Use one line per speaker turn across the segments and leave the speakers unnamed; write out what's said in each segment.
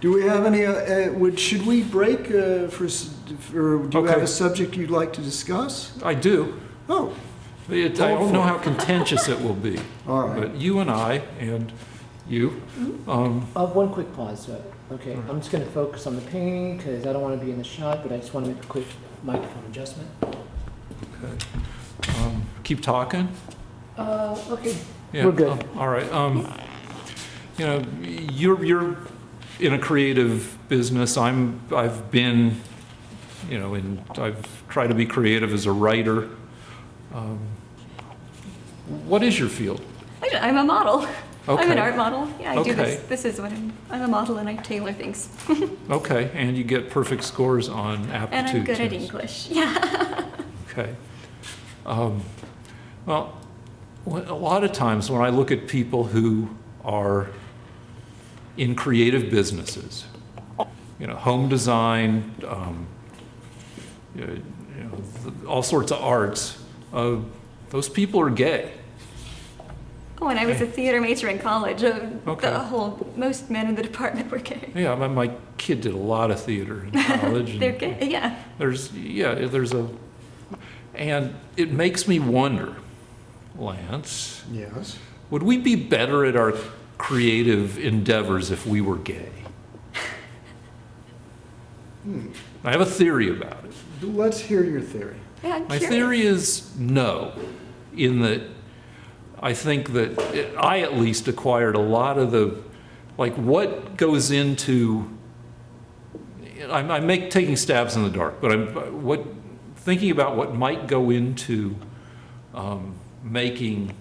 Do we have any, should we break or do you have
Okay.
a subject you'd like to discuss?
I do.
Oh,
I don't know how contentious it will be.
all right.
But you and I and you,
One quick pause. Okay, I'm just going to focus on the painting because I don't want to be in the shot, but I just want to make a quick microphone adjustment.
okay. Keep talking.
Okay,
Yeah,
we're good.
all right. You know, you're in a creative business. I've been, you know, I've tried to be creative as a writer. What is your field?
I'm a model. I'm an
Okay.
art model. Yeah, I do
Okay.
this. This is what I'm a model and I tailor things.
Okay, and you get perfect scores on aptitude
And I'm good at
tests.
English. Yeah.
Okay. Well, a lot of times when I look at people who are in creative businesses, you know, home design, all sorts of arts, those people are gay.
Oh, and I was a theater major in college.
Okay.
Most men in the department were gay.
Yeah, my kid did a lot of theater in college.
They're
and
gay. Yeah.
And it makes me wonder, Lance,
Yes.
would we be better at our creative endeavors if we were gay? I have a theory about it.
Let's hear your theory.
Yeah, I'm
My
curious.
theory is no, in that I think that I at least acquired a lot of what goes into, I'm taking stabs in the dark, but thinking about what might go into making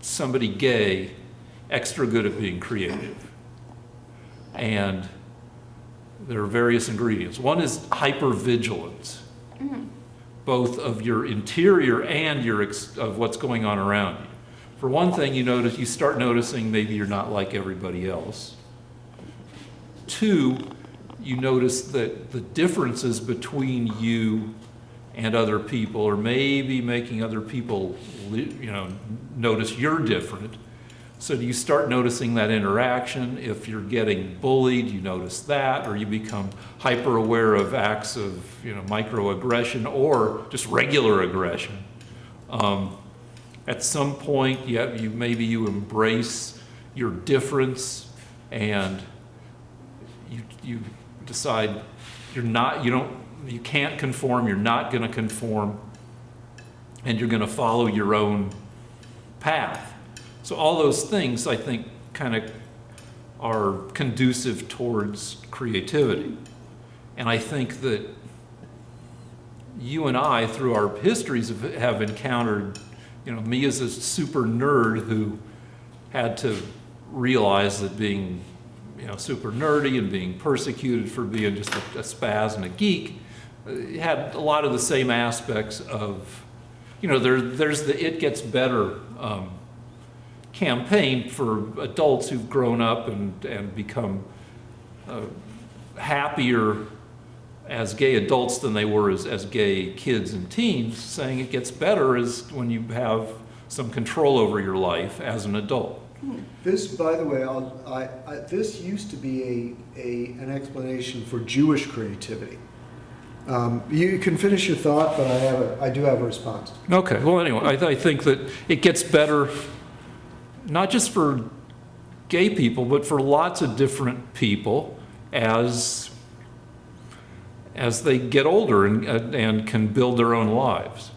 somebody gay extra good at being creative. And there are various ingredients. One is hypervigilance, both of your interior and of what's going on around you. For one thing, you start noticing maybe you're not like everybody else. Two, you notice that the differences between you and other people, or maybe making other people, notice you're different. So you start noticing that interaction. If you're getting bullied, you notice that, or you become hyper aware of acts of, microaggression or just regular aggression. At some point, maybe you embrace your difference, and you decide you can't conform, you're not going to conform, and you're going to follow your own path. So all those things, I think, kind of are conducive towards creativity. And I think that you and I, through our histories, have encountered, me as a super nerd who had to realize that being, super nerdy and being persecuted for being just a spaz and a geek had a lot of the same aspects of, there's the It Gets Better campaign for adults who've grown up and become happier as gay adults than they were as gay kids and teens, saying it gets better is when you have some control over your life as an adult.
This, by the way, this used to be an explanation for Jewish creativity. You can finish your thought, but I do have a response.
Okay, well anyway, I think that it gets better not just for gay people, but for lots of different people as they get older and can build their own lives,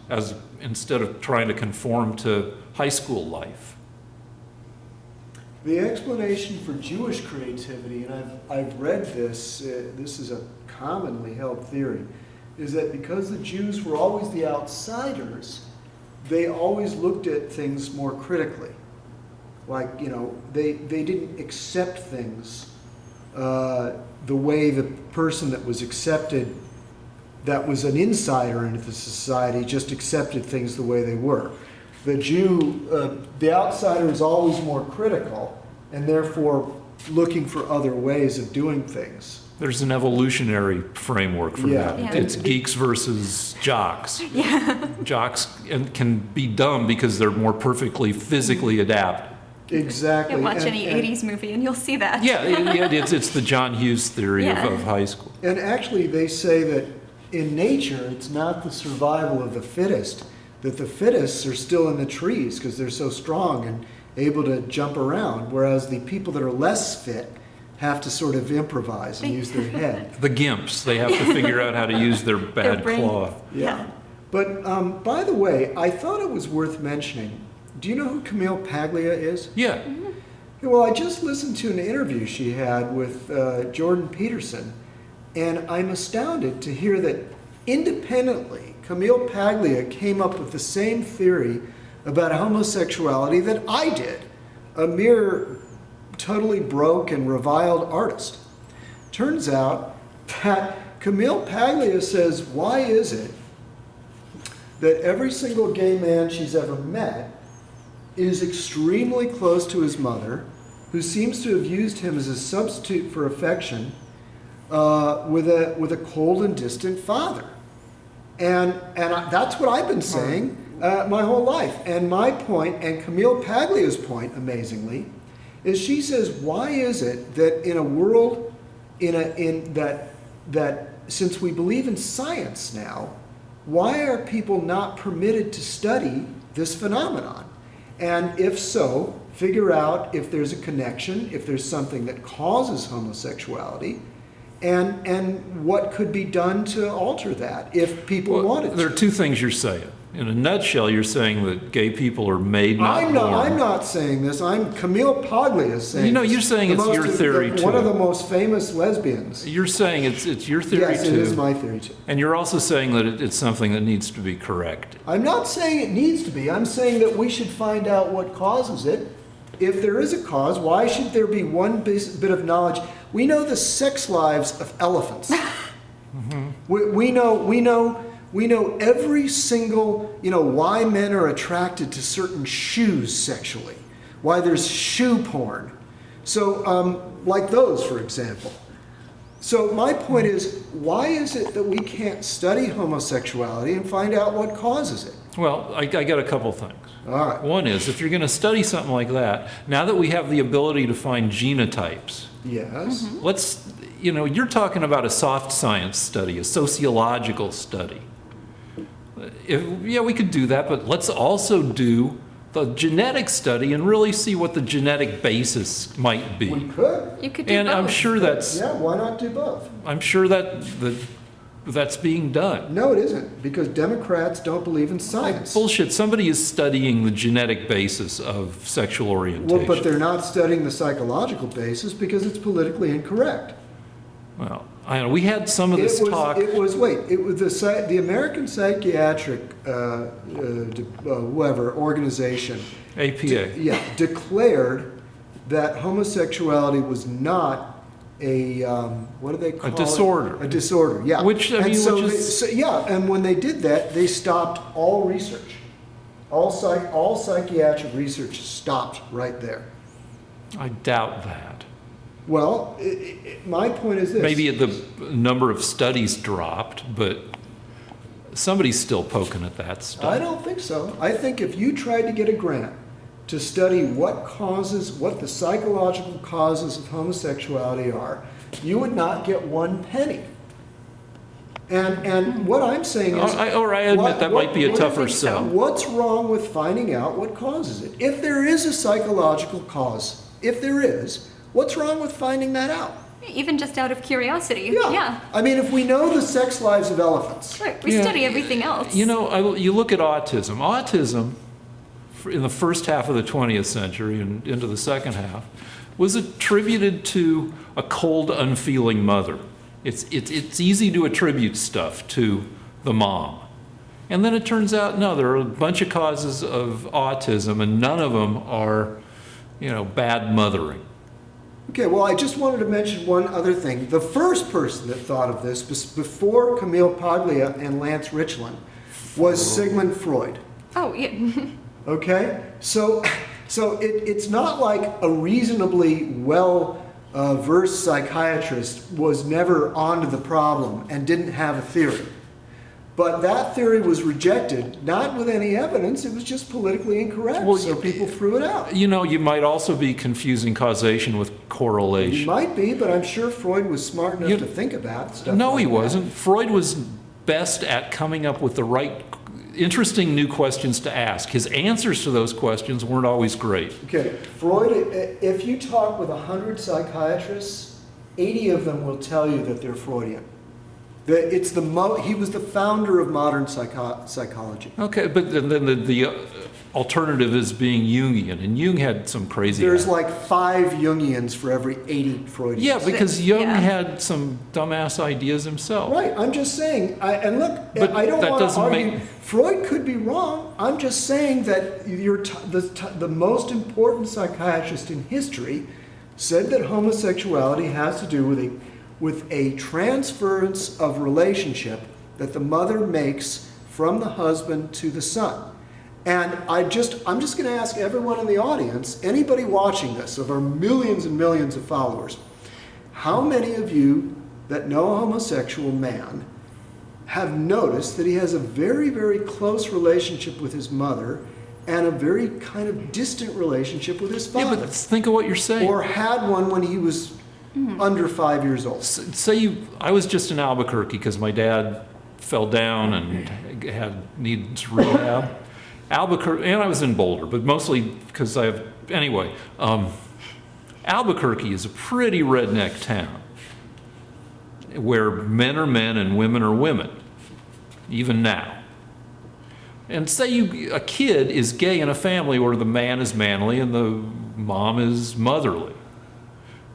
instead of trying to conform to high school life.
The explanation for Jewish creativity, and I've read this, this is a commonly held theory, is that because the Jews were always the outsiders, they always looked at things more critically. Like, they didn't accept things the way the person that was accepted, that was an insider into the society, just accepted things the way they were. The Jew, the outsider is always more critical, and therefore looking for other ways of doing things.
There's an evolutionary framework for that.
Yeah.
It's geeks versus jocks. Yeah. Jocks can be dumb because they're more perfectly physically adapted.
Exactly.
Yeah, watch
And-
any
and-
80s movie and you'll see that.
Yeah, it's the John Hughes theory
Yeah.
of high school.
And actually, they say that in nature, it's not the survival of the fittest, that the fittest are still in the trees because they're so strong and able to jump around, whereas the people that are less fit have to sort of improvise and use their head.
The gimps, they have to figure out how to use their
Their
bad
brain.
claw.
Yeah.
But by the way, I thought it was worth mentioning. Do you know who Camille Paglia is?
Yeah,
Yeah, well, I just listened to an interview she had with Jordan Peterson, and I'm astounded to hear that independently, Camille Paglia came up with the same theory about homosexuality that I did, a mere totally broke and reviled artist. Turns out that Camille Paglia says, why is it that every single gay man she's ever met is extremely close to his mother, who seems to have used him as a substitute for affection, with a cold and distant father. That's what I've been saying my whole life. And my point, and Camille Paglia's point, amazingly, is she says, why is it that in a world that since we believe in science now, why are people not permitted to study this phenomenon? And if so, figure out if there's a connection, if there's something that causes homosexuality, and what could be done to alter that if people
well,
wanted to.
there are two things you're saying. In a nutshell, you're saying that gay people are made, not born.
I'm not saying this. I'm Camille Paglia saying.
You know,
this.
you're saying
The
it's your theory,
One of
too.
the most famous lesbians.
You're saying it's your theory
Yes,
too.
it is my theory too.
And you're also saying that it's something that needs to be corrected.
I'm not saying it needs to be. I'm saying that we should find out what causes it. If there is a cause, why should there be one bit of knowledge? We know the sex lives of elephants. We know every single, why men are attracted to certain shoes sexually, why there's shoe porn. So, like those, for example. So my point is, why is it that we can't study homosexuality and find out what causes it?
Well, I got a couple things.
All right.
One is, if you're going to study something like that, now that we have the ability to find genotypes,
Yes.
let's, you're talking about a soft science study, a sociological study. We could do that, but let's also do the genetic study and really see what the genetic basis might
We
be.
could.
You could do
And
both.
I'm sure
Yeah, why not do both?
that's being done.
No, it isn't, because Democrats don't believe in science.
Bullshit. Somebody is studying the genetic basis of sexual orientation.
Well, but they're not studying the psychological basis because it's politically incorrect.
Well, I know we had some of this talk.
It was the American Psychiatric whoever organization.
APA.
Declared that homosexuality was not a what do they call
A disorder.
it? A disorder. Yeah.
Which, I mean,
and when they did that, they stopped all research. All psychiatric research stopped right there.
I doubt that.
Well, my point is this.
Maybe the number of studies dropped, but somebody's still poking at that stuff.
I don't think so. I think if you tried to get a grant to study what the psychological causes of homosexuality are, you would not get one penny. And what I'm saying is...
I admit that might be a tougher sell.
What's wrong with finding out what causes it? If there is a psychological cause, what's wrong with finding that out?
Even just out of curiosity.
Yeah. I mean, if we know the sex lives of elephants...
Right. We
Yeah.
study everything else.
You look at autism. Autism, in the first half of the 20th century and into the second half, was attributed to a cold, unfeeling mother. It's easy to attribute stuff to the mom. And then it turns out, no, there are a bunch of causes of autism, and none of them are, bad mothering.
Okay, well, I just wanted to mention one other thing. The first person that thought of this before Camille Paglia and Lance Richland was Sigmund Freud.
Oh, yeah.
Okay? So it's not like a reasonably well-versed psychiatrist was never onto the problem and didn't have a theory. But that theory was rejected, not with any evidence, it was just politically incorrect,
Well,
so people threw it out.
You know, you might also be confusing causation with
You
correlation.
might be, but I'm sure Freud was smart enough to think about stuff
No,
like
he
that.
wasn't. Freud was best at coming up with the right, interesting new questions to ask. His answers to those questions weren't always great.
Okay, Freud, if you talk with 100 psychiatrists, 80 of them will tell you that they're Freudian. He was the founder of modern psychology.
Okay, but then the alternative is being Jungian, and Jung had some crazy.
There's like 5 Jungians for every 80 Freudians.
Yeah, because Jung
Yeah.
had some dumbass ideas himself.
Right, I'm just saying, and look,
But
I don't
that
want to
doesn't
argue,
make-
Freud could be wrong. I'm just saying that the most important psychiatrist in history said that homosexuality has to do with a transference of relationship that the mother makes from the husband to the son. And I'm just going to ask everyone in the audience, anybody watching this, of our millions and millions of followers, how many of you that know a homosexual man have noticed that he has a very, very close relationship with his mother and a very kind of distant relationship with his
Yeah,
father?
but think of what you're saying.
Or had one when he was under 5 years old.
I was just in Albuquerque because my dad fell down and needed rehab. Albuquerque, and I was in Boulder, but mostly because Albuquerque is a pretty redneck town where men are men and women are women, even now. And say a kid is gay in a family where the man is manly and the mom is motherly.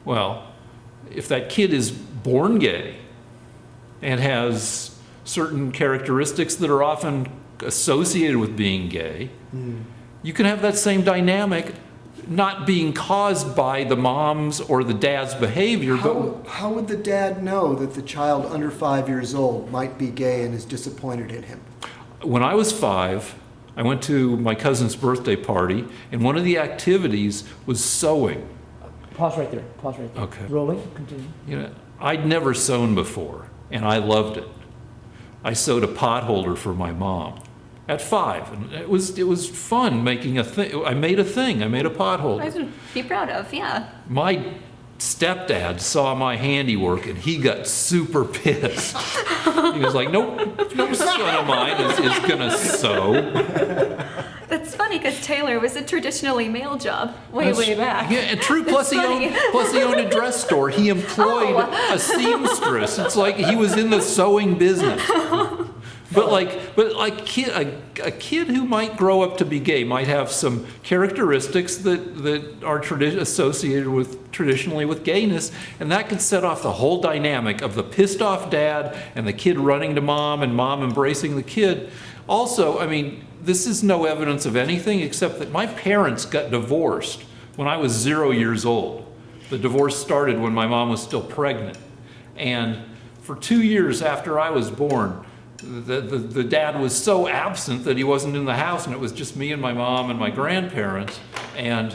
Well, if that kid is born gay and has certain characteristics that are often associated with being gay, you can have that same dynamic not being caused by the mom's or the dad's behavior, but
How would the dad know that the child under 5 years old might be gay and is disappointed in him?
when I was 5, I went to my cousin's birthday party, and one of the activities was sewing.
Pause right there. Pause right there.
Okay.
Rolling. Continue.
You know, I'd never sewn before, and I loved it. I sewed a potholder for my mom at 5, and it was fun making a thing. I made a thing. I made a potholder.
I would be proud of, yeah.
My stepdad saw my handiwork, and he got super pissed. He was like, "Nope, no son of mine is gonna sew."
That's funny because tailor was a traditionally male job way back.
Yeah, and true. Plus he owned a dress store. He employed a seamstress. It's like he was in the sewing business. But a kid who might grow up to be gay might have some characteristics that are associated with traditionally with gayness, and that can set off the whole dynamic of the pissed off dad and the kid running to mom and mom embracing the kid. Also, I mean, this is no evidence of anything except that my parents got divorced when I was 0 years old. The divorce started when my mom was still pregnant, and for 2 years after I was born, the dad was so absent that he wasn't in the house, and it was just me and my mom and my grandparents, and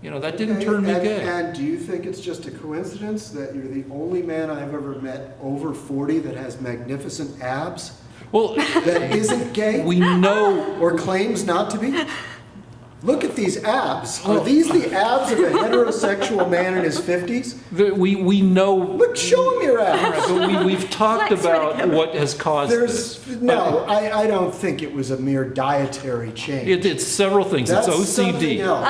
you know, that didn't turn me gay.
And do you think it's just a coincidence that you're the only man I've ever met over 40 that has magnificent abs,
Well,
that isn't gay,
we know.
or claims not to be? Look at these abs. Are these the abs of a heterosexual man in his 50s?
We know.
Look, show him your abs.
But we've talked
Flex for the
about
camera.
what has caused this.
No, I don't think it was a mere dietary change.
It's several things.
That's
It's
something
OCD.
else.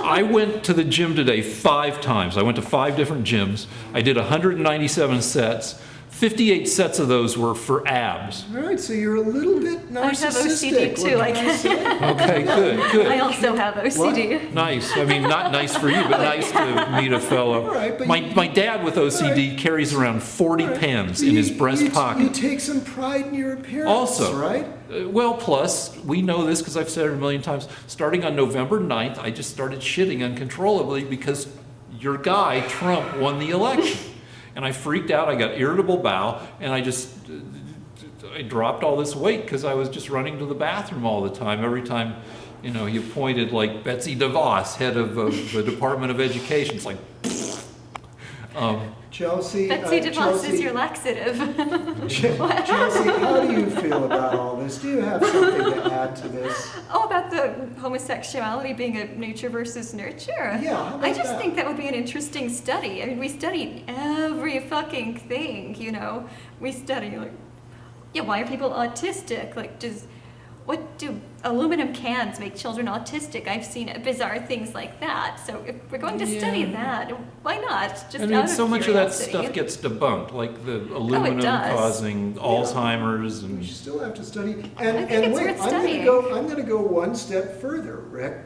I went to the gym today 5 times. I went to 5 different gyms. I did 197 sets. 58 sets of those were for abs.
All right, so you're a little bit narcissistic.
I have OCD too,
What can I say?
Okay, good.
I also have OCD.
Nice. I mean, not nice for you, but nice to meet a fellow.
All right, but
My dad with OCD carries around 40 pens in his breast
You
pocket.
take some pride in your appearance,
Also,
right?
Well, plus, we know this because I've said it a million times. Starting on November 9th, I just started shitting uncontrollably because your guy, Trump, won the election. And I freaked out, I got irritable bowel, and I dropped all this weight because I was just running to the bathroom all the time. Every time, you know, he appointed like Betsy DeVos, head of the Department of Education. It's like,
Chelsea,
Betsy DeVos is
Chelsea,
your laxative.
Chelsea, how do you feel about all this? Do you have something to add to this?
Oh, about the homosexuality being a nature versus nurture.
Yeah, how about
I just
that?
think that would be an interesting study. I mean, we study every fucking thing, you know. We study like, yeah, why are people autistic? Like, what do aluminum cans make children autistic? I've seen bizarre things like that. So if we're going to study
Yeah.
that, why not? Just
I mean,
out
so
of
much of that
curiosity.
stuff gets debunked, like the aluminum
does.
causing Alzheimer's
We
and.
still have to study.
I
And,
think
and
it's
wait,
worth
I'm gonna
studying.
go, I'm gonna go one step further, Rick.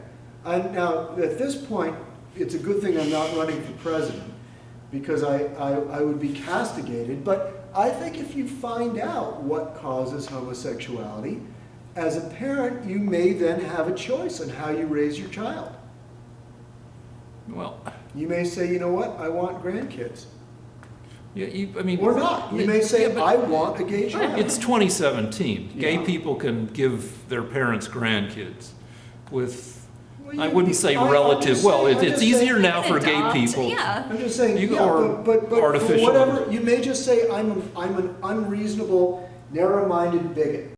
And now, at this point, it's a good thing I'm not running for president, because I would be castigated. But I think if you find out what causes homosexuality, as a parent, you may then have a choice on how you raise your child.
Well,
You may say, you know what, I want grandkids.
yeah, I mean.
Or not. You may say,
Yeah, but
I want a gay child.
It's 2017. Gay
Yeah.
people can give their parents grandkids with,
Well,
I
you-
wouldn't say
I'm
relative,
just
well,
saying-
it's
I'm just
easier
saying-
now for gay
Adopt,
people.
Yeah.
I'm just saying,
You-
yeah,
or
but for
artificial.
whatever, you may just say, I'm an unreasonable, narrow-minded bigot.